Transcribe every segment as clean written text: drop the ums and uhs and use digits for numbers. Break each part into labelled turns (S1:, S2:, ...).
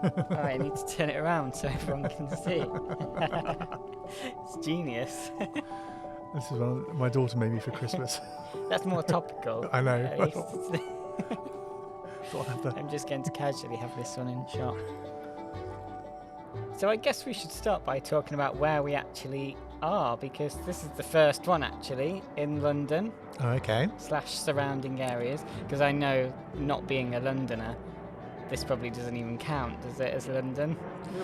S1: Oh, I need to turn it around so everyone can see. It's genius.
S2: This is what my daughter made me for Christmas.
S1: That's more topical.
S2: I know.
S1: At least
S2: I'll have that.
S1: I'm just going to casually have this one in shot. So I guess we should start by talking about where we actually are, because this is the first one actually in London
S2: Oh, okay.
S1: / surrounding areas, because I know, not being a Londoner, this probably doesn't even count, does it, as London?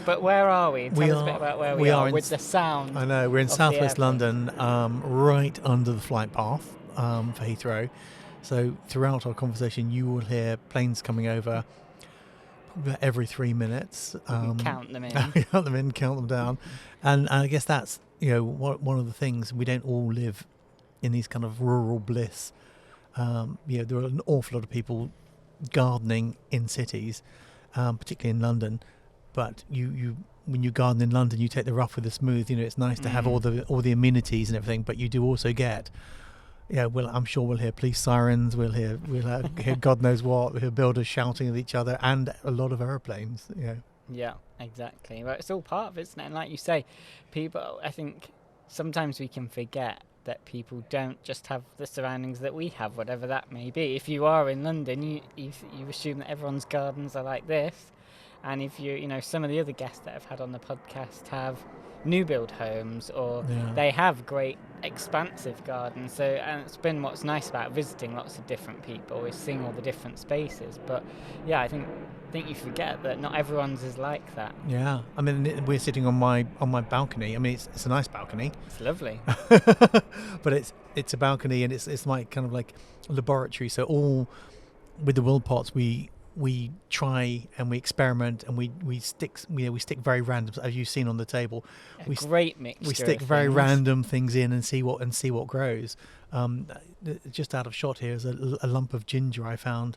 S1: But where are we? Tell us a bit about where we are with the sound.
S2: I know, we're in
S1: of the
S2: southwest
S1: airplane.
S2: London, right under the flight path for Heathrow. So throughout our conversation, you will hear planes coming over probably about every 3 minutes.
S1: Count them in.
S2: Count them in, count them down. And I guess that's, one of the things. We don't all live in these kind of rural bliss. There are an awful lot of people gardening in cities, particularly in London. But you when you garden in London, you take the rough with the smooth. It's nice to have all the amenities and everything, but you do also get, I'm sure we'll hear police sirens, we'll hear God knows what, we'll hear builders shouting at each other, and a lot of aeroplanes.
S1: Yeah, exactly. Well, it's all part of it, isn't it? And like you say, people, I think sometimes we can forget that people don't just have the surroundings that we have, whatever that may be. If you are in London, you assume that everyone's gardens are like this. And if some of the other guests that I've had on the podcast have new build homes, or they have great expansive gardens. So, and it's been what's nice about visiting lots of different people is seeing all the different spaces. But yeah, I think you forget that not everyone's is like that.
S2: Yeah, I mean, we're sitting on my balcony. I mean, it's a nice balcony.
S1: It's lovely.
S2: But it's a balcony, and it's like kind of like a laboratory. So all with the wool pots, we try and we experiment, and we stick very random, as you've seen on the table.
S1: Great mixture.
S2: We stick very random things in and see what grows. Just out of shot here is a lump of ginger I found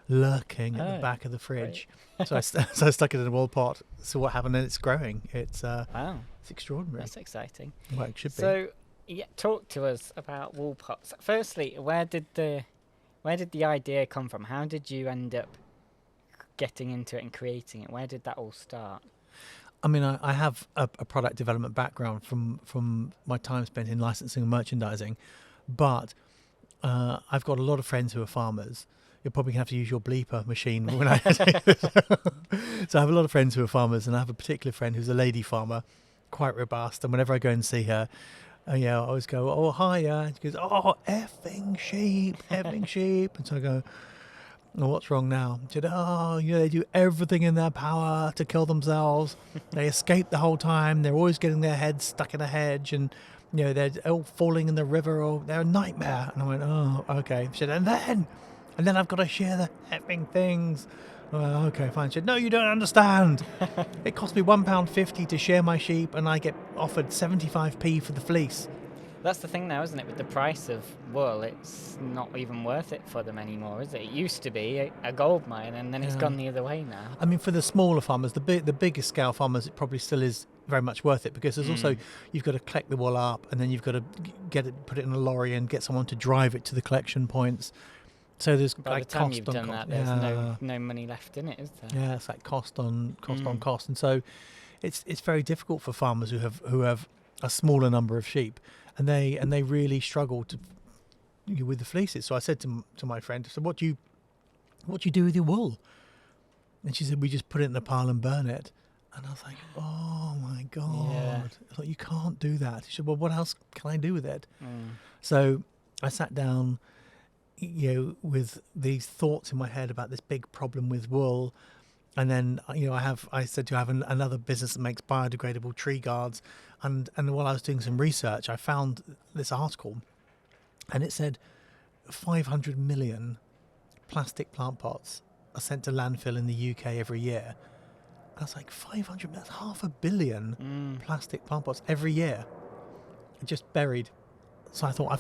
S2: lurking at the back of the fridge. So I stuck it in a wool pot. So what happened? And it's growing. It's
S1: wow.
S2: It's extraordinary.
S1: That's exciting.
S2: Well, it should be.
S1: So talk to us about wool pots. Firstly, where did the idea come from? How did you end up getting into it and creating it? Where did that all start?
S2: I mean, I have a product development background from my time spent in licensing and merchandising, but I've got a lot of friends who are farmers. You're probably going to have to use your bleeper machine when I say this. So I have a lot of friends who are farmers, and I have a particular friend who's a lady farmer, quite robust, and whenever I go and see her, I always go, "Oh, hiya." And she goes, "Oh, effing sheep. And so I go, "Well, what's wrong now?" She said, "Oh, they do everything in their power to kill themselves. They escape the whole time. They're always getting their heads stuck in a hedge, and they're all falling in the river, or they're a nightmare." And I went, "Oh, okay." She said, and then I've got to shear the effing things." Well, okay, fine. She said, "No, you don't understand. It cost me £1.50 to shear my sheep, and I get offered 75p for the fleece."
S1: That's the thing now, isn't it? With the price of wool, it's not even worth it for them anymore, is it? It used to be a gold mine, and then it's gone the other way now.
S2: I mean, for the smaller farmers, the biggest scale farmers, it probably still is very much worth it, because there's also, you've got to collect the wool up, and then you've got to put it in a lorry and get someone to drive it to the collection points. So there's
S1: by the time you've done that, there's no money left in it, is there?
S2: Yeah, it's like cost on cost, and so it's very difficult for farmers who have a smaller number of sheep, and they really struggle with the fleeces. So I said to my friend, "So what do you do with your wool?" And she said, "We just put it in a pile and burn it." And I was like, "Oh my God!"
S1: Yeah.
S2: Like, you can't do that. She said, "Well, what else can I do with it?" So I sat down, with these thoughts in my head about this big problem with wool. And then, I said to have another business that makes biodegradable tree guards. And while I was doing some research, I found this article, and it said 500 million plastic plant pots are sent to landfill in the UK every year. I was like, 500, that's 500 million plastic plant pots every year, just buried. So I thought,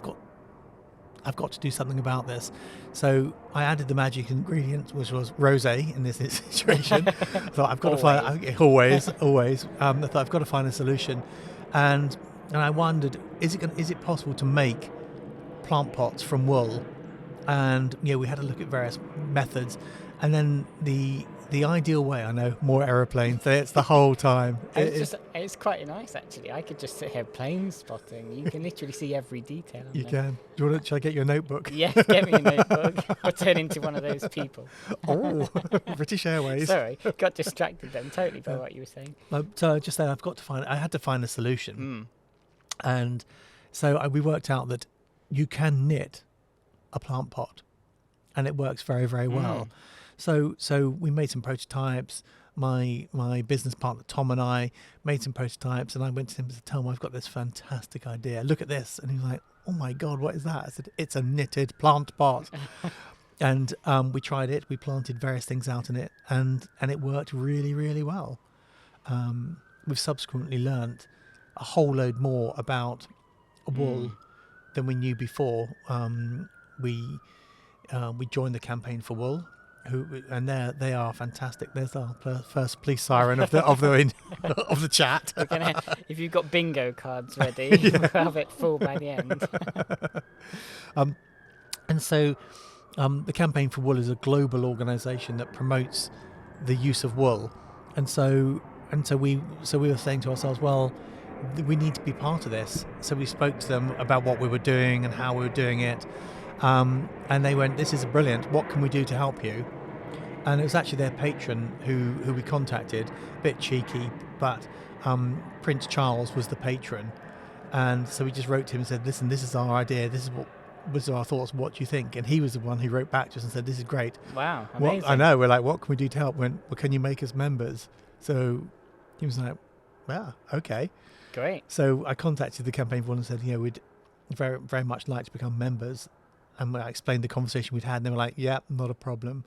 S2: I've got to do something about this. So I added the magic ingredient, which was rosé in this situation. I thought, I've got to find always. I thought, I've got to find a solution, and I wondered, is it possible to make plant pots from wool? And we had to look at various methods, and then the the ideal way. I know, more aeroplanes. It's the whole time.
S1: It's quite nice actually. I could just sit here plane spotting. You can literally see every detail.
S2: You can. Should I get you a notebook?
S1: Yes, get me a notebook. I'll turn into one of those people.
S2: Oh, British Airways.
S1: Sorry, got distracted then totally by what you were saying.
S2: So just then, I had to find a solution, and so we worked out that you can knit a plant pot, and it works very, very well. So we made some prototypes. My business partner Tom and I made some prototypes, and I went to him to tell him I've got this fantastic idea. Look at this, and he was like, "Oh my God, what is that?" I said, "It's a knitted plant pot." And we tried it. We planted various things out in it, and it worked really, really well. We've subsequently learnt a whole load more about wool than we knew before. We joined the campaign for wool, and they are fantastic. There's our first police siren of the chat.
S1: If you've got bingo cards ready, we'll have it full by the end.
S2: And so, the Campaign for Wool is a global organisation that promotes the use of wool, and so we were saying to ourselves, well, we need to be part of this. So we spoke to them about what we were doing and how we were doing it, and they went, "This is brilliant. What can we do to help you?" And it was actually their patron who we contacted. A bit cheeky, but Prince Charles was the patron, and so we just wrote to him and said, "Listen, this is our idea. This is what was our thoughts. What do you think?" And he was the one who wrote back to us and said, "This is great."
S1: Wow, amazing.
S2: I know. We're like, "What can we do to help?" Well, can you make us members? So he was like, "Yeah, okay."
S1: Great.
S2: So I contacted the Campaign for Wool and said, we'd very, very much like to become members. And I explained the conversation we'd had, and they were like, "Yeah, not a problem."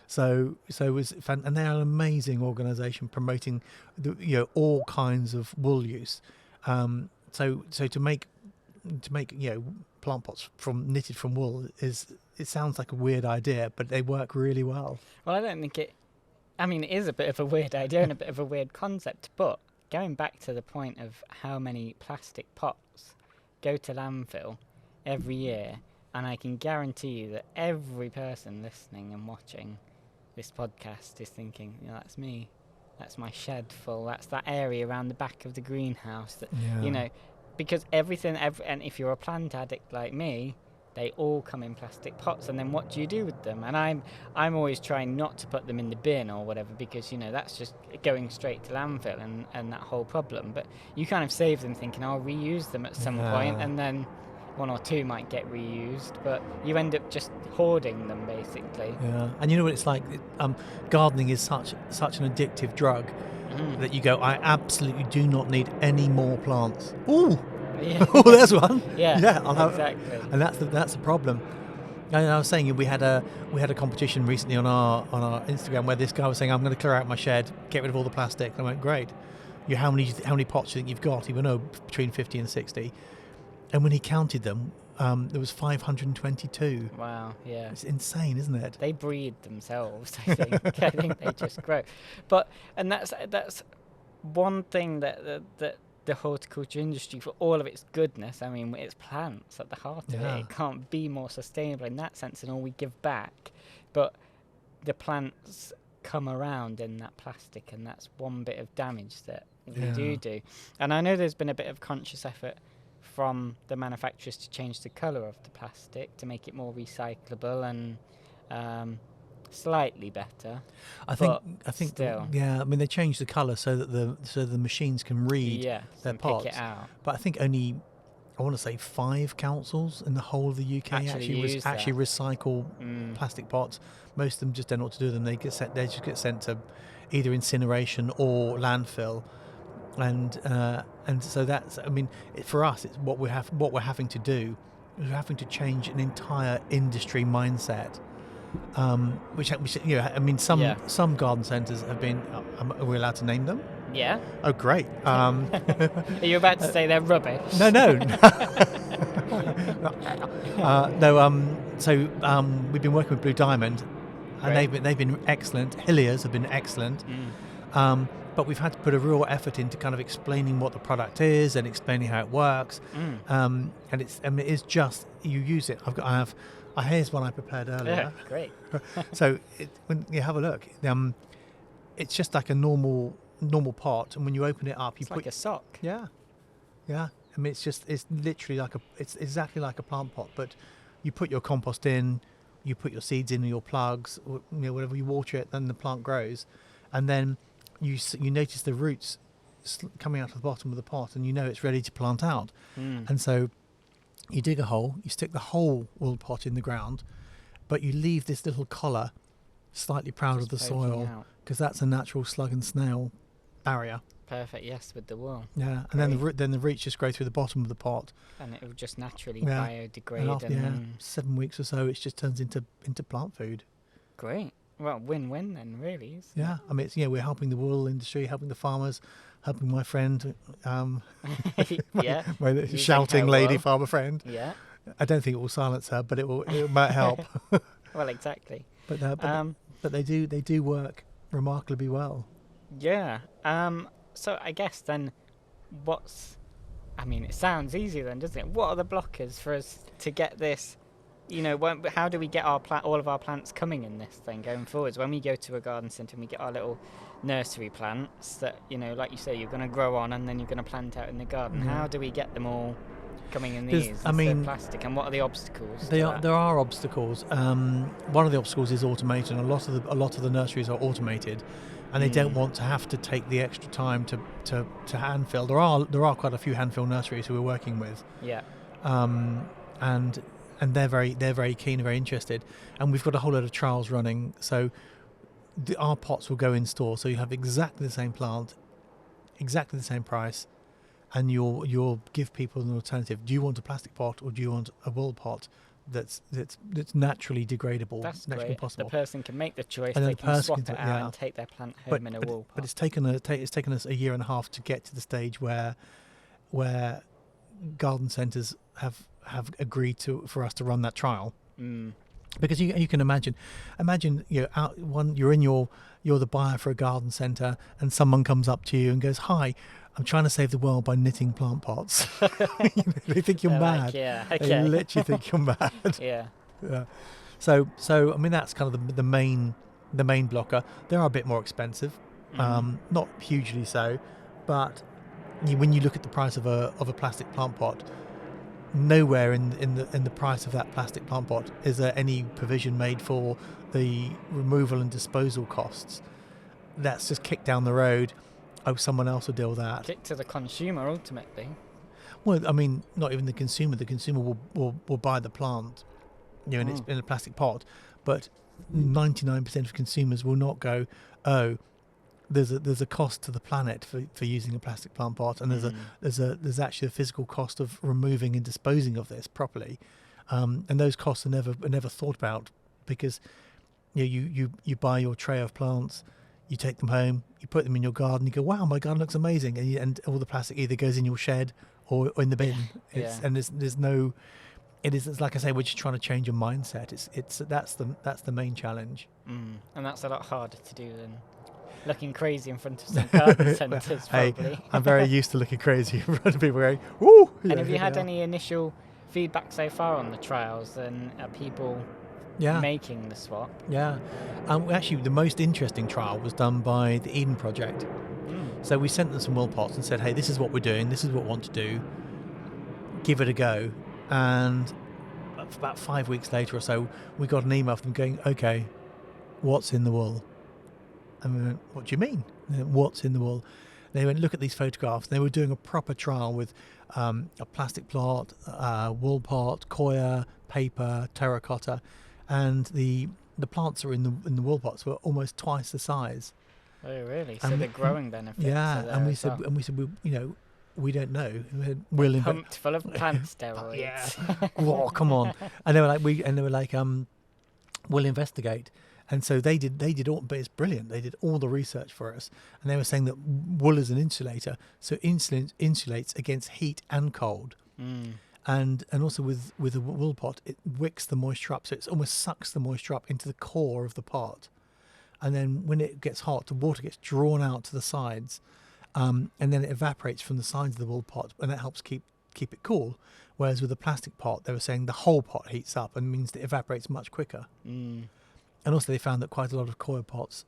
S2: So it was fun, and they're an amazing organisation promoting all kinds of wool use. So to make plant pots knitted from wool it sounds like a weird idea, but they work really well.
S1: Well, I don't think it is a bit of a weird idea and a bit of a weird concept, but going back to the point of how many plastic pots go to landfill every year, and I can guarantee you that every person listening and watching this podcast is thinking, that's me. That's my shed full. That's that area around the back of the greenhouse. Because and if you're a plant addict like me, they all come in plastic pots, and then what do you do with them? And I'm always trying not to put them in the bin or whatever, because that's just going straight to landfill and that whole problem. But you kind of save them thinking, I'll reuse them at some point, and then one or two might get reused, but you end up just hoarding them basically.
S2: Yeah, and you know what it's like. Gardening is such an addictive drug that you go, I absolutely do not need any more plants. Ooh,
S1: yeah.
S2: Oh, there's one.
S1: Yeah,
S2: I'll have,
S1: exactly.
S2: And that's the problem. And I was saying we had a competition recently on our Instagram where this guy was saying, "I'm going to clear out my shed, get rid of all the plastic." And I went, "Great. How many pots do you think you've got?" He went, "No, between 50 and 60." And when he counted them, there was 522.
S1: Wow, yeah.
S2: It's insane, isn't it?
S1: They breed themselves, I think. I think they just grow. And that's one thing that the horticulture industry, for all of its goodness, it's plants at the heart of it. It can't be more sustainable in that sense, and all we give back. But the plants come around in that plastic, and that's one bit of damage that we do. And I know there's been a bit of conscious effort from the manufacturers to change the colour of the plastic to make it more recyclable and slightly better.
S2: I think
S1: still.
S2: they changed the colour so that the machines can read their pots.
S1: Pick it out.
S2: But I think only, I want to say 5 councils in the whole of the UK actually recycle plastic pots. Most of them just don't know what to do with them. They just get sent to either incineration or landfill. And so that's, for us, it's what we're having to do. We're having to change an entire industry mindset. Some garden centres have been. Are we allowed to name them?
S1: Yeah.
S2: Oh, great.
S1: Are you about to say they're rubbish?
S2: No. So we've been working with Blue Diamond, and they've been excellent. Hilliers have been excellent. But we've had to put a real effort into kind of explaining what the product is and explaining how it works. And it's just, you use it. Here's one I prepared earlier.
S1: Yeah, great.
S2: So when you have a look, it's just like a normal pot, and when you open it up, you
S1: It's
S2: put
S1: like a sock.
S2: yeah, yeah. I mean, it's literally it's exactly like a plant pot, but you put your compost in, you put your seeds in, your plugs, or, whatever, you water it, then the plant grows, and then you notice the roots coming out of the bottom of the pot, and it's ready to plant out. And so you dig a hole, you stick the whole wool pot in the ground, but you leave this little collar slightly proud of the soil, because that's a natural slug and snail barrier.
S1: Perfect, yes, with the wool.
S2: Yeah, and then the roots just grow through the bottom of the pot,
S1: and it will just naturally biodegrade.
S2: And after 7 weeks or so, it just turns into plant food.
S1: Great. Well, win-win then, really. Isn't
S2: it? I mean, we're helping the wool industry, helping the farmers, helping my friend, my shouting lady farmer friend.
S1: Yeah.
S2: I don't think it will silence her, but it might help.
S1: Well, exactly.
S2: But they do work remarkably well.
S1: Yeah. So I guess then, it sounds easy then, doesn't it? What are the blockers for us to get this? How do we get all of our plants coming in this thing going forwards? When we go to a garden centre and we get our little nursery plants that, like you say, you're going to grow on and then you're going to plant out in the garden. How do we get them all coming in these instead of plastic, and what are the obstacles? There
S2: are obstacles. One of the obstacles is automation. A lot of the nurseries are automated, and they don't want to have to take the extra time to hand fill. There are quite a few hand fill nurseries who we're working with.
S1: Yeah.
S2: And they're very keen and very interested, and we've got a whole lot of trials running. So our pots will go in store, so you have exactly the same plant, exactly the same price, and you'll give people an alternative. Do you want a plastic pot, or do you want a wool pot that's naturally degradable?
S1: That's
S2: naturally
S1: great.
S2: possible.
S1: The person can make the choice. And they can swap it out and take their plant home in a wool pot.
S2: But it's taken us a year and a half to get to the stage where garden centres have agreed for us to run that trial. Because you can imagine you're the buyer for a garden centre, and someone comes up to you and goes, "Hi, I'm trying to save the world by knitting plant pots." They think you're mad.
S1: Like, yeah, okay.
S2: They literally think you're mad.
S1: Yeah.
S2: So I mean, that's kind of the main blocker. They are a bit more expensive, not hugely so, but when you look at the price of a plastic plant pot, nowhere in the price of that plastic plant pot is there any provision made for the removal and disposal costs. That's just kicked down the road. Oh, someone else will deal with that.
S1: Kick to the consumer ultimately.
S2: Well, I mean, not even the consumer. The consumer will buy the plant, it's in a plastic pot. But 99% of consumers will not go, "Oh, there's a cost to the planet for using a plastic plant pot, and there's actually a physical cost of removing and disposing of this properly," and those costs are never thought about, because you buy your tray of plants, you take them home, you put them in your garden, you go, "Wow, my garden looks amazing," and all the plastic either goes in your shed or in the bin. And there's no. It's like I say, we're just trying to change a mindset. That's the main challenge.
S1: And that's a lot harder to do than looking crazy in front of some garden centres, probably.
S2: Hey, I'm very used to looking crazy in front of people going, "Woo!"
S1: And have you had any initial feedback so far on the trials, and are people making the swap?
S2: Yeah. Actually, the most interesting trial was done by the Eden Project. So we sent them some wool pots and said, "Hey, this is what we're doing. This is what we want to do. Give it a go." And about 5 weeks later or so, we got an email from them going, "Okay, what's in the wool?" And we went, "What do you mean? What's in the wool?" They went, "Look at these photographs." They were doing a proper trial with a plastic plot, wool pot, coir, paper, terracotta, and the plants are in the wool pots were almost twice the size.
S1: Oh, really? So they're growing benefits.
S2: Yeah, and we said, we don't know. We'll
S1: pumped full of plant steroids.
S2: Yeah. Oh, come on. And they were like, we'll investigate. And so they did all, but it's brilliant. They did all the research for us, and they were saying that wool is an insulator, so insulates against heat and cold, and also with a wool pot, it wicks the moisture up, so it almost sucks the moisture up into the core of the pot, and then when it gets hot, the water gets drawn out to the sides, and then it evaporates from the sides of the wool pot, and that helps keep it cool. Whereas with a plastic pot, they were saying the whole pot heats up and means that it evaporates much quicker. And also they found that quite a lot of coir pots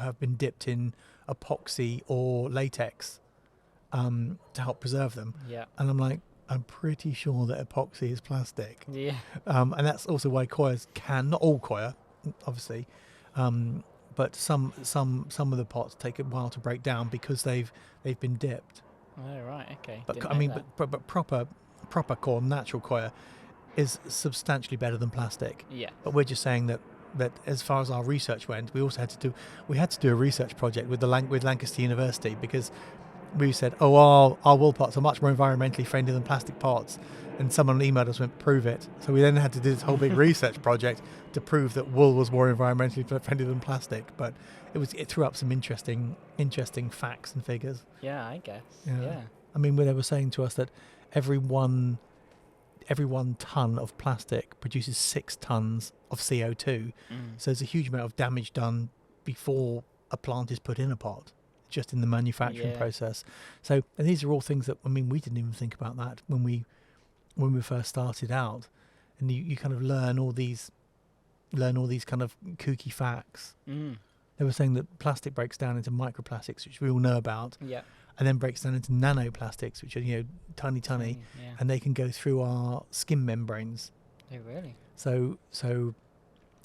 S2: have been dipped in epoxy or latex to help preserve them.
S1: Yeah.
S2: And I'm like, I'm pretty sure that epoxy is plastic.
S1: Yeah.
S2: And that's also why coir not all coir, obviously, but some of the pots take a while to break down because they've been dipped.
S1: Oh, right, okay.
S2: But
S1: Didn't
S2: I
S1: know
S2: mean,
S1: that.
S2: but proper coir, natural coir, is substantially better than plastic.
S1: Yeah.
S2: But we're just saying that as far as our research went, we also had to do a research project with with Lancaster University, because we said, our wool pots are much more environmentally friendly than plastic pots, and someone emailed us and went, prove it. So we then had to do this whole big research project to prove that wool was more environmentally friendly than plastic. But it threw up some interesting facts and figures.
S1: Yeah, I guess. Yeah.
S2: I mean, they were saying to us that every one ton of plastic produces 6 tons of CO2. So there's a huge amount of damage done before a plant is put in a pot, just in the manufacturing process. So, and these are all things that, I mean, we didn't even think about that when we first started out. And you kind of learn all these kind of kooky facts. They were saying that plastic breaks down into microplastics, which we all know about.
S1: Yeah.
S2: And then breaks down into nanoplastics, which are, tiny,
S1: Yeah.
S2: and they can go through our skin membranes.
S1: Oh, really?
S2: So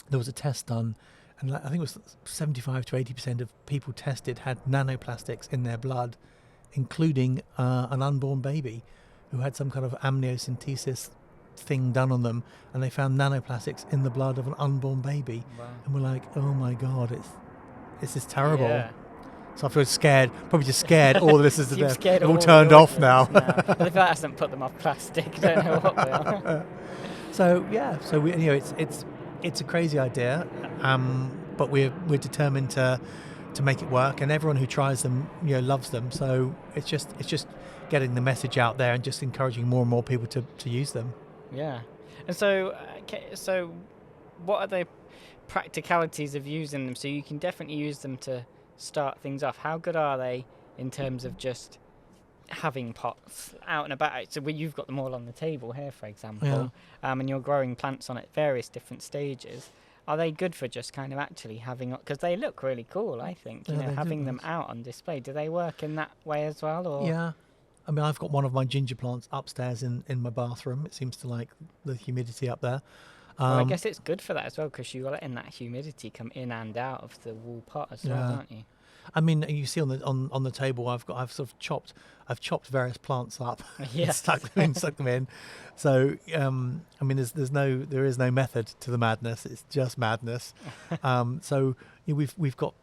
S2: there was a test done, and I think it was 75 to 80% of people tested had nanoplastics in their blood, including an unborn baby who had some kind of amniocentesis thing done on them, and they found nanoplastics in the blood of an unborn baby.
S1: Wow.
S2: And we're like, oh my God, this is terrible.
S1: Yeah.
S2: So I feel scared, probably just scared all the listeners to
S1: You've
S2: death.
S1: scared
S2: They're all
S1: all
S2: turned
S1: the
S2: off now.
S1: audience now. Well, if that hasn't put them off plastic, I don't know what will.
S2: So we, it's a crazy idea, but we're determined to make it work, and everyone who tries them, loves them. So it's just getting the message out there and just encouraging more and more people to use them.
S1: Yeah. And so what are the practicalities of using them? So you can definitely use them to start things off. How good are they in terms of just having pots out and about? So you've got them all on the table here, for example, and you're growing plants on at various different stages. Are they good for just kind of actually having, because they look really cool, I think, having them out on display? Do they work in that way as well? Or?
S2: Yeah. I mean, I've got one of my ginger plants upstairs in my bathroom. It seems to like the humidity up there.
S1: Well, I guess it's good for that as well, because you're letting that humidity come in and out of the wool pot as well, aren't you?
S2: I mean, you see on the table, I've chopped various plants up,
S1: Yeah,
S2: stuck them in. So I mean, there is no method to the madness. It's just madness. So we've got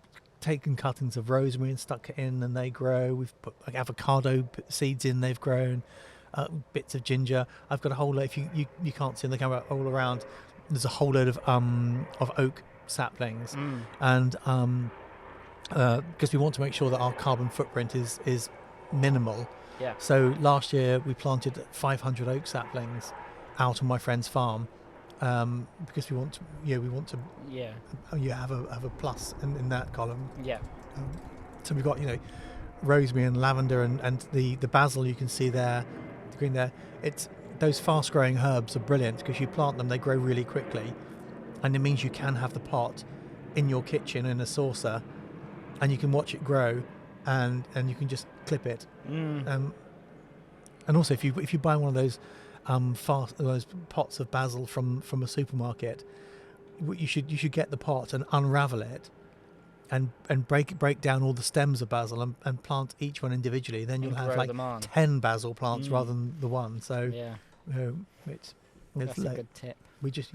S2: taken cuttings of rosemary and stuck it in, and they grow. We've put avocado seeds in; they've grown. Bits of ginger. I've got a whole load. If you can't see on the camera, all around, there's a whole load of oak saplings, and because we want to make sure that our carbon footprint is minimal.
S1: Yeah.
S2: So last year we planted 500 oak saplings out on my friend's farm, because we want to have a plus in that column.
S1: Yeah.
S2: So we've got rosemary and lavender and the basil you can see there, the green there. It's those fast growing herbs are brilliant because you plant them, they grow really quickly, and it means you can have the pot in your kitchen in a saucer, and you can watch it grow, and you can just clip it. And also if you buy one of those those pots of basil from a supermarket, you should get the pot and unravel it and break down all the stems of basil and plant each one individually. Then you'll have like 10 basil plants rather than the one. So it's
S1: that's a good tip.
S2: We just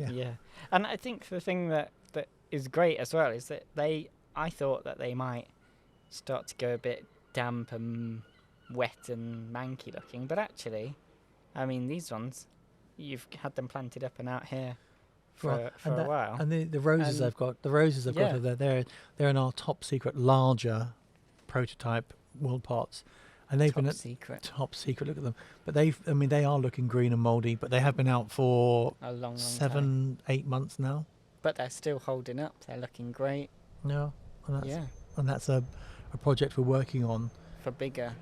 S1: And I think the thing that is great as well is that I thought that they might start to go a bit damp and wet and manky looking, but actually, I mean, these ones, you've had them planted up and out here for a while. And
S2: the roses I've got they're in our top secret larger prototype wool pots, and they've been top secret. Look at them, but they are looking green and mouldy, but they have been out for
S1: a long
S2: 7-8 months now.
S1: But they're still holding up. They're looking great.
S2: No, and that's a project we're working on
S1: for bigger.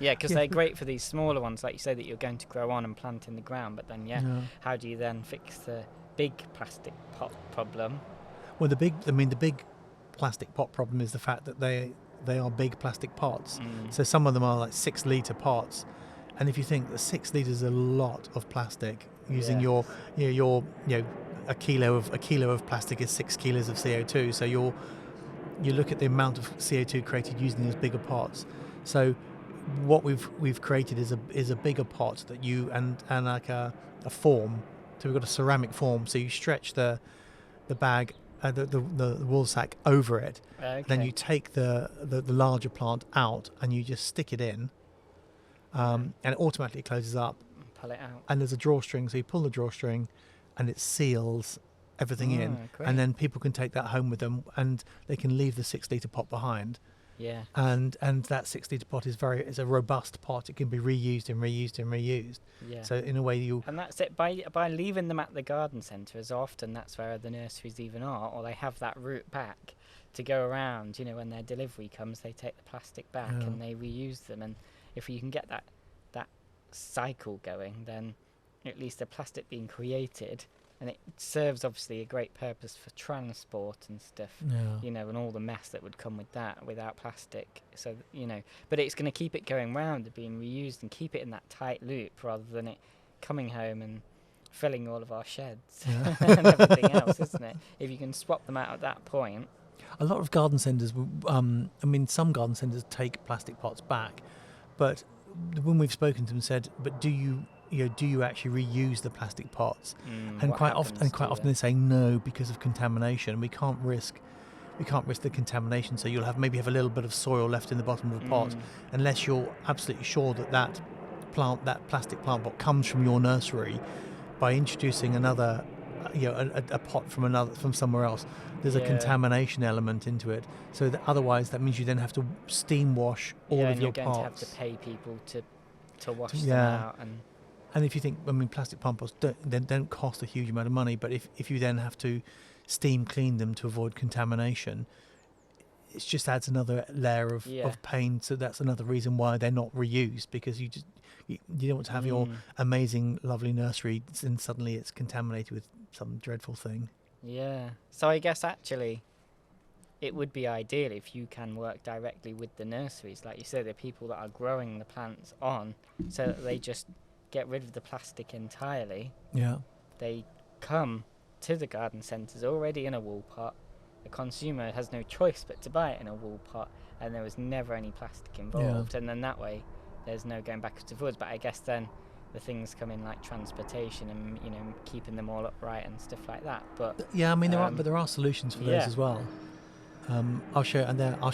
S1: Yeah, because they're great for these smaller ones, like you say, that you're going to grow on and plant in the ground. But then, how do you then fix the big plastic pot problem?
S2: Well, the big plastic pot problem is the fact that they are big plastic pots. So some of them are like 6 litre pots, and if you think that 6 litres is a lot of plastic, using your a kilo of plastic is 6 kilos of CO2. So you look at the amount of CO2 created using those bigger pots. So what we've created is a bigger pot that you and like a form. So we've got a ceramic form. So you stretch the bag, the wool sack over it.
S1: Okay.
S2: Then you take the larger plant out and you just stick it in, and it automatically closes up.
S1: Pull it out.
S2: And there's a drawstring, so you pull the drawstring, and it seals everything in.
S1: Great.
S2: And then people can take that home with them, and they can leave the 6 litre pot behind.
S1: Yeah.
S2: And that 6 litre pot is a robust pot. It can be reused and reused and reused.
S1: Yeah.
S2: So in a way
S1: And that's it. By leaving them at the garden centre, as often that's where the nurseries even are, or they have that route back to go around. When their delivery comes, they take the plastic back and they reuse them. And if you can get that cycle going, then at least the plastic being created, and it serves obviously a great purpose for transport and stuff, and all the mess that would come with that without plastic. So but it's going to keep it going round and being reused and keep it in that tight loop, rather than it coming home and filling all of our sheds and everything else, isn't it? If you can swap them out at that point.
S2: A lot of garden centres, some garden centres take plastic pots back, but when we've spoken to them, said, but do you actually reuse the plastic pots? And quite often they say no, because of contamination. We can't risk the contamination. So you'll have a little bit of soil left in the bottom of the pot, unless you're absolutely sure that plastic plant pot comes from your nursery. By introducing another, a pot from somewhere else, there's a contamination element into it. So otherwise, that means you then have to steam wash all of your pots.
S1: You're going to have to pay people to wash them out.
S2: And if you think, plastic plant pots don't cost a huge amount of money, but if you then have to steam clean them to avoid contamination, it just adds another layer of pain. So that's another reason why they're not reused, because you don't want to have your amazing, lovely nursery and suddenly it's contaminated with some dreadful thing.
S1: Yeah. So I guess actually it would be ideal if you can work directly with the nurseries, like you said, the people that are growing the plants on, so that they just get rid of the plastic entirely.
S2: Yeah.
S1: They come to the garden centres already in a wool pot. The consumer has no choice but to buy it in a wool pot, and there was never any plastic involved. And then that way there's no going backwards and forwards. But I guess then the things come in like transportation and keeping them all upright and stuff like that. But
S2: there are solutions for those as well. I'll show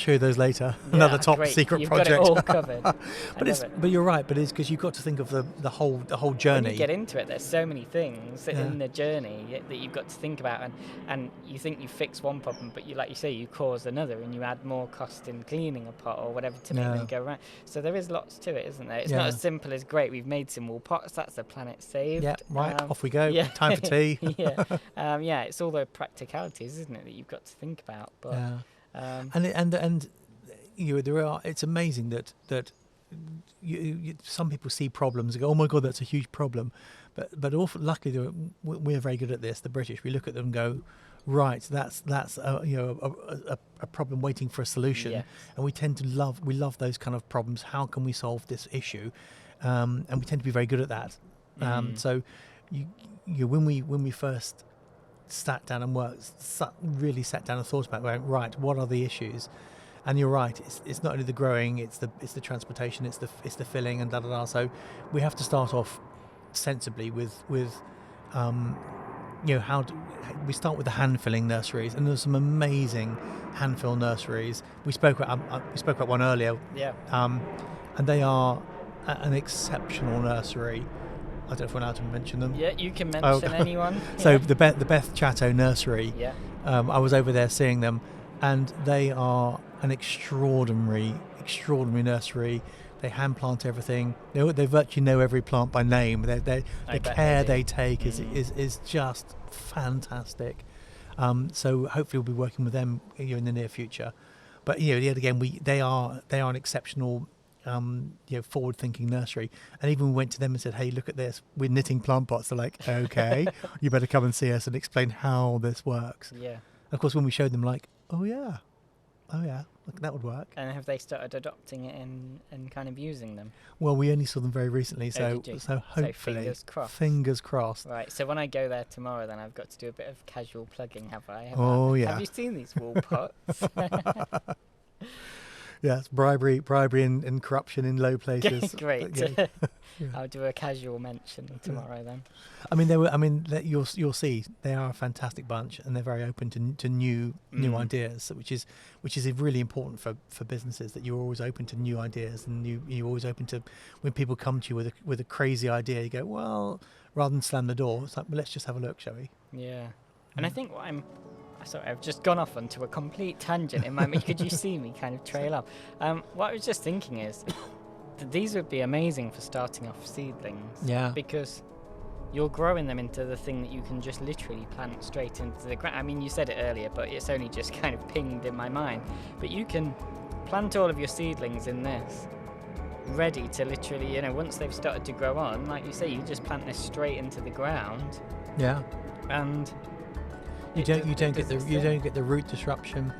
S2: you those later. Another top secret
S1: You've
S2: project.
S1: Got it all covered.
S2: but you're right. But it's because you've got to think of the whole journey.
S1: When you get into it, there's so many things in the journey that you've got to think about, and you think you fix one problem, but like you say, you cause another, and you add more cost in cleaning a pot or whatever to make them go around. So there is lots to it, isn't there? It's not as simple as great. We've made some wool pots. That's the planet saved.
S2: Yeah, right. Off we go. Time for tea.
S1: It's all the practicalities, isn't it, that you've got to think about. But it's amazing that some people see problems and go, oh my god, that's a huge problem, but luckily we're very good at this. The British, we look at them and go, right, that's a problem waiting for a solution, and we tend to love those kind of problems. How can we solve this issue? And we tend to be very good at that. So when we first sat down and really sat down and thought about going, right, what are the issues? And you're right, it's not only the growing, it's the transportation, it's the filling and da. So we have to start off sensibly with we start with the hand filling nurseries, and there's some amazing hand fill nurseries. We spoke about one earlier, and they are an exceptional nursery. I don't know if we're allowed to mention them. Yeah, you can mention anyone.
S2: So the Beth Chatto nursery. Yeah. I was over there seeing them, and they are an extraordinary nursery. They hand plant everything. They virtually know every plant by name. The care they take is just fantastic. So hopefully we'll be working with them in the near future. But yet again, they are an exceptional forward-thinking nursery. And even we went to them and said, hey, look at this, we're knitting plant pots. They're like, okay, you better come and see us and explain how this works.
S1: Yeah.
S2: Of course, when we showed them, like, oh yeah, Oh yeah, look, that would work.
S1: And have they started adopting it and kind of using them?
S2: Well, we only saw them very recently,
S1: Oh,
S2: so
S1: did you?
S2: so hopefully,
S1: fingers crossed.
S2: Fingers crossed.
S1: Right, so when I go there tomorrow, then I've got to do a bit of casual plugging, have I?
S2: Yeah.
S1: Have you seen these wall pots?
S2: Yes, bribery, and corruption in low places.
S1: Great.
S2: Yeah.
S1: I'll do a casual mention tomorrow then.
S2: I mean, you'll see they are a fantastic bunch, and they're very open to new ideas, which is really important for businesses, that you're always open to new ideas, and you're always open to, when people come to you with a crazy idea, you go, well, rather than slam the door, it's like, well, let's just have a look, shall we?
S1: Yeah. And I think sorry, I've just gone off onto a complete tangent in my mind. Could you see me kind of trail off? What I was just thinking is that these would be amazing for starting off seedlings.
S2: Yeah.
S1: Because you're growing them into the thing that you can just literally plant straight into the ground. I mean, you said it earlier, but it's only just kind of pinged in my mind. But you can plant all of your seedlings in this, ready to literally, once they've started to grow on, like you say, you just plant this straight into the ground.
S2: Yeah.
S1: And
S2: you don't get the root disruption.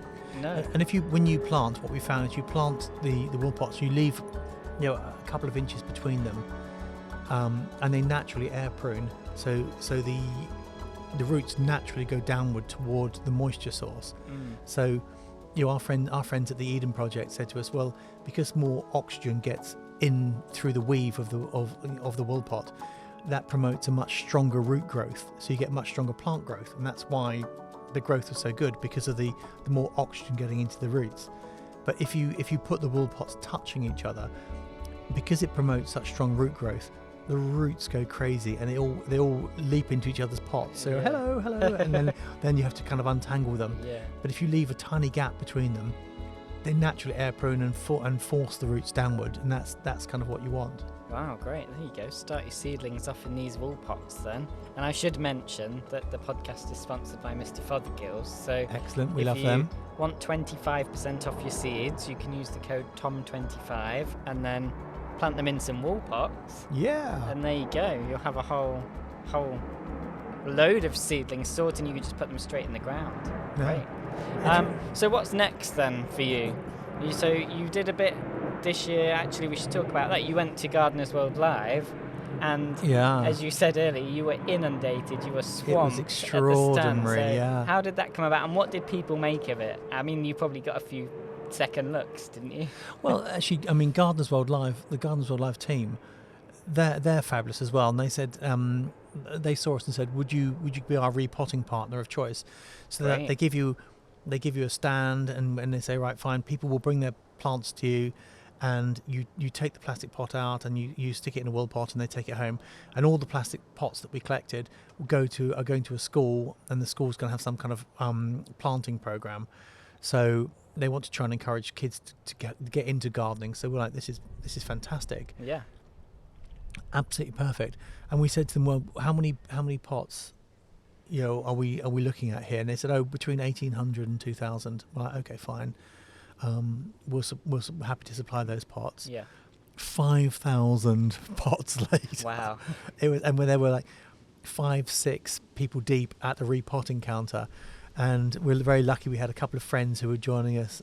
S1: No.
S2: And when you plant, what we found is you plant the wool pots, you leave a couple of inches between them, and they naturally air prune, so the roots naturally go downward toward the moisture source. So our friends at the Eden Project said to us, well, because more oxygen gets in through the weave of the wool pot, that promotes a much stronger root growth, so you get much stronger plant growth, and that's why the growth was so good, because of the more oxygen getting into the roots. But if you put the wool pots touching each other, because it promotes such strong root growth, the roots go crazy and they all leap into each other's pots. So hello, and then you have to kind of untangle them.
S1: Yeah.
S2: But if you leave a tiny gap between them, they naturally air prune and force the roots downward, and that's kind of what you want.
S1: Wow, great. There you go. Start your seedlings off in these wool pots then. And I should mention that the podcast is sponsored by Mr. Fothergill's. So
S2: excellent, we love them.
S1: If you want 25% off your seeds, you can use the code TOM25 and then plant them in some wool pots.
S2: Yeah.
S1: And there you go. You'll have a whole load of seedlings sorted, and you can just put them straight in the ground.
S2: Yeah.
S1: Great. So what's next then for you? So you did a bit this year. Actually, we should talk about that. You went to Gardeners World Live, and as you said earlier, you were inundated, you were swamped.
S2: It was extraordinary.
S1: At the stand. So
S2: yeah.
S1: How did that come about, and what did people make of it? I mean, you probably got a few second looks, didn't you?
S2: Well, actually, I mean, Gardeners World Live, the Gardeners World Live team, they're fabulous as well. And they said, they saw us and said, would you be our repotting partner of choice? So that they give you a stand, and they say, right, fine, people will bring their plants to you, and you take the plastic pot out and you stick it in a wool pot, and they take it home, and all the plastic pots that we collected are going to a school, and the school's going to have some kind of planting program. So they want to try and encourage kids to get into gardening. So we're like, this is fantastic.
S1: Yeah.
S2: Absolutely perfect. And we said to them, well, how many pots are we looking at here? And they said, between 1,800 and 2,000. We're like, okay, fine. We're happy to supply those pots.
S1: Yeah.
S2: 5,000 pots later.
S1: Wow.
S2: It was, and when there were like 5-6 people deep at the repotting counter, and we're very lucky we had a couple of friends who were joining us.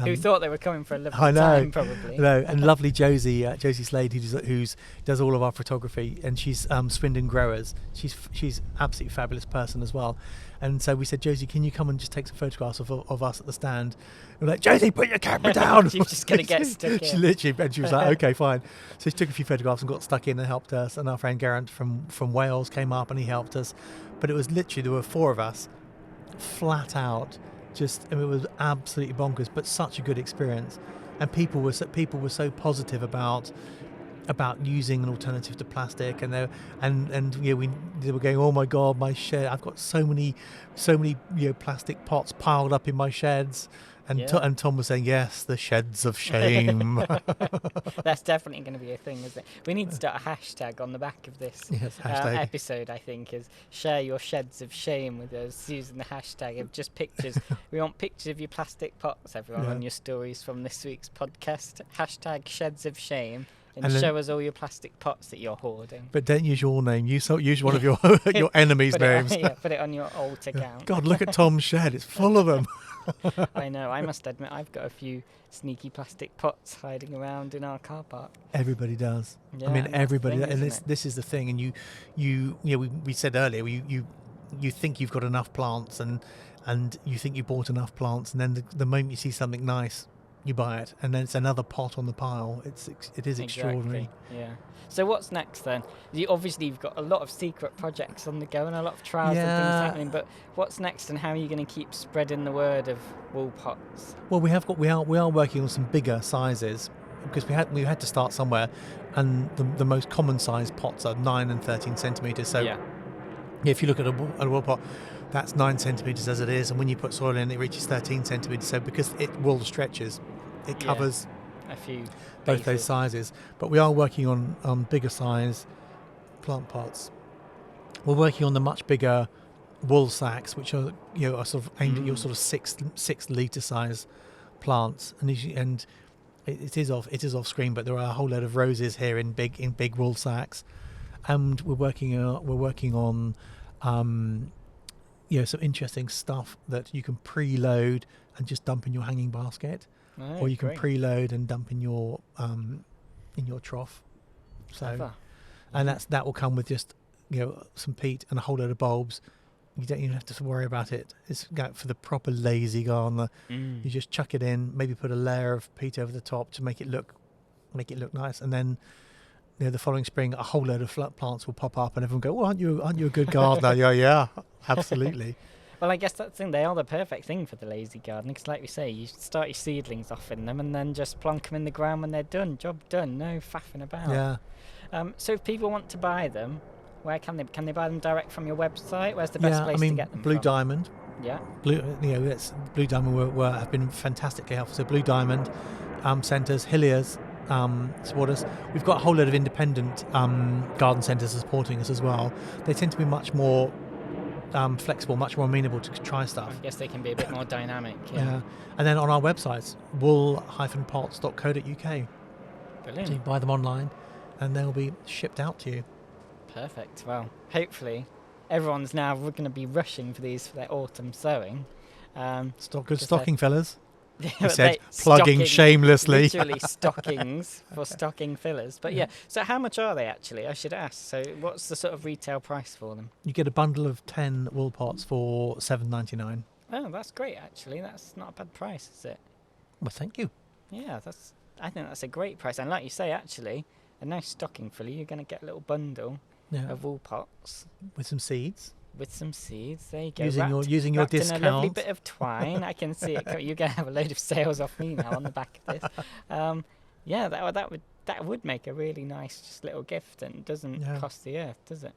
S1: Who thought they were coming for a lovely time, probably.
S2: No, and lovely Josie Slade, who does all of our photography, and she's Swindon Growers. She's absolutely fabulous person as well. And so we said, Josie, can you come and just take some photographs of us at the stand? We're like, Josie, put your camera down.
S1: She's just going to get stuck in.
S2: She literally, and she was like, okay, fine. So she took a few photographs and got stuck in and helped us. And our friend Geraint from Wales came up and he helped us. But it was literally, there were 4 of us, flat out. It was absolutely bonkers, but such a good experience. And people were so positive about using an alternative to plastic, and they were going, oh my god, my shed, I've got so many plastic pots piled up in my sheds. And Tom was saying, yes, the sheds of shame.
S1: That's definitely going to be a thing, isn't it? We need to start a hashtag on the back of this episode, I think, is share your sheds of shame with us, using the hashtag of just pictures. We want pictures of your plastic pots, everyone, on your stories from this week's podcast. Hashtag sheds of shame. And show us all your plastic pots that you're hoarding. But
S2: don't use your name. Use one of your enemies' names.
S1: Put it on your alt account.
S2: God, look at Tom's shed. It's full of them.
S1: I know. I must admit, I've got a few sneaky plastic pots hiding around in our car park.
S2: Everybody does.
S1: Yeah,
S2: I mean,
S1: and that's the
S2: everybody,
S1: thing,
S2: and
S1: isn't it?
S2: this is the thing. And we said earlier, you think you've got enough plants, and you think you bought enough plants, and then the moment you see something nice, you buy it, and then it's another pot on the pile. It is extraordinary.
S1: Exactly. Yeah. So what's next then? You've got a lot of secret projects on the go and a lot of trials and things happening. But what's next, and how are you going to keep spreading the word of wool pots?
S2: Well, we are working on some bigger sizes, because we had to start somewhere, and the most common size pots are 9 and 13 centimeters. So
S1: Yeah.
S2: if you look at a wool pot, that's 9 centimeters as it is, and when you put soil in, it reaches 13 centimeters. So because wool stretches, it covers
S1: a few
S2: both
S1: bases.
S2: those sizes. But we are working on bigger size plant pots. We're working on the much bigger wool sacks, which are are sort of aimed at your sort of 6 litre size plants, and it is off screen, but there are a whole load of roses here in big wool sacks, and we're working on some interesting stuff that you can preload and just dump in your hanging basket, or you can preload and dump in your trough. So, and that will come with just some peat and a whole load of bulbs. You don't even have to worry about it. It's for the proper lazy gardener. You just chuck it in, maybe put a layer of peat over the top to make it look nice, and then the following spring a whole load of plants will pop up, and everyone go, "Well, aren't you a good gardener?" yeah, absolutely.
S1: Well, I guess that's the thing. They are the perfect thing for the lazy gardener, because like we say, you start your seedlings off in them and then just plonk them in the ground when they're done. Job done. No faffing about.
S2: Yeah.
S1: So if people want to buy them, where can they buy them direct from your website? Where's the best place to get them
S2: Blue
S1: from?
S2: Diamond.
S1: Yeah.
S2: Blue Diamond have been fantastically helpful. So Blue Diamond centres, Hilliers support us. We've got a whole load of independent garden centres supporting us as well. They tend to be much more flexible, much more amenable to try stuff.
S1: I guess they can be a bit more dynamic. Yeah.
S2: And then on our websites, wool-pots.co.uk.
S1: Brilliant.
S2: So you can buy them online, and they'll be shipped out to you.
S1: Perfect. Well, hopefully everyone's now going to be rushing for their autumn sowing.
S2: Good stocking, fellas. He said,
S1: plugging
S2: shamelessly.
S1: Literally stockings for stocking fillers. But yeah, so how much are they actually? I should ask. So what's the sort of retail price for them?
S2: You get a bundle of 10 wool pots for $7.99.
S1: Oh, that's great actually. That's not a bad price, is it?
S2: Well, thank you.
S1: Yeah, I think that's a great price. And like you say, actually, a nice stocking filler, you're going to get a little bundle of wool pots.
S2: With some seeds.
S1: There you go.
S2: Using your discount.
S1: In a lovely bit of twine. I can see it. You're going to have a load of sales off me now on the back of this. Yeah, that would make a really nice just little gift, and doesn't cost the earth, does it?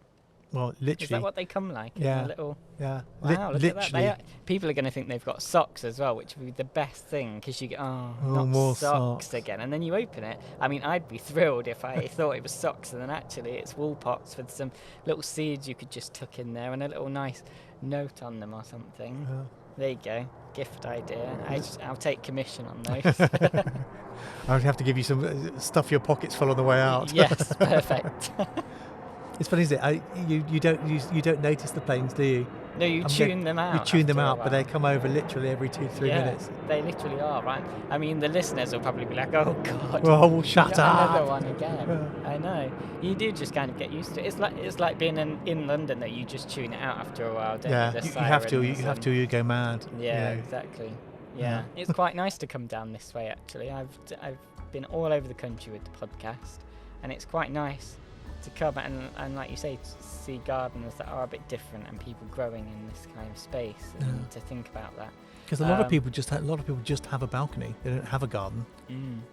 S2: Well, literally.
S1: Is that what they come like?
S2: Yeah.
S1: In a little...
S2: Yeah.
S1: Wow, look
S2: literally.
S1: at that. People are going to think they've got socks as well, which would be the best thing, because you get, not
S2: more
S1: socks again. And then you open it. I mean, I'd be thrilled if I thought it was socks, and then actually it's wool pots with some little seeds you could just tuck in there and a little nice note on them or something.
S2: Yeah.
S1: There you go. Gift idea. I'll take commission on those.
S2: I would have to give you some stuff your pockets full on the way out.
S1: Yes, perfect.
S2: It's funny, isn't it? You don't notice the planes, do you?
S1: No, you tune them out.
S2: You tune them out, but they come over literally every 2-3 minutes.
S1: They literally are, right? I mean, the listeners will probably be like, "Oh God,
S2: well, shut up!
S1: Another one again." I know. You do just kind of get used to it. It's like being in London, that you just tune it out after a while, don't you?
S2: You have to. You have to. You go mad.
S1: Yeah, exactly. Yeah, it's quite nice to come down this way. Actually, I've been all over the country with the podcast, and it's quite nice to come and like you say, to see gardeners that are a bit different and people growing in this kind of space, and to think about that.
S2: Because a lot of people just have a balcony. They don't have a garden.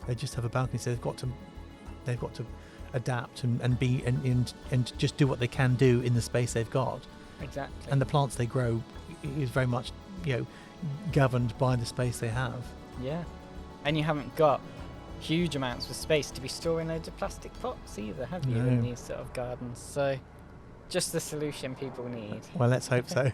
S2: They just have a balcony, so they've got to adapt and be and just do what they can do in the space they've got.
S1: Exactly.
S2: And the plants they grow is very much governed by the space they have.
S1: Yeah, and you haven't got huge amounts of space to be storing loads of plastic pots either, have you, in these sort of gardens? So just the solution people need.
S2: Well, let's hope so.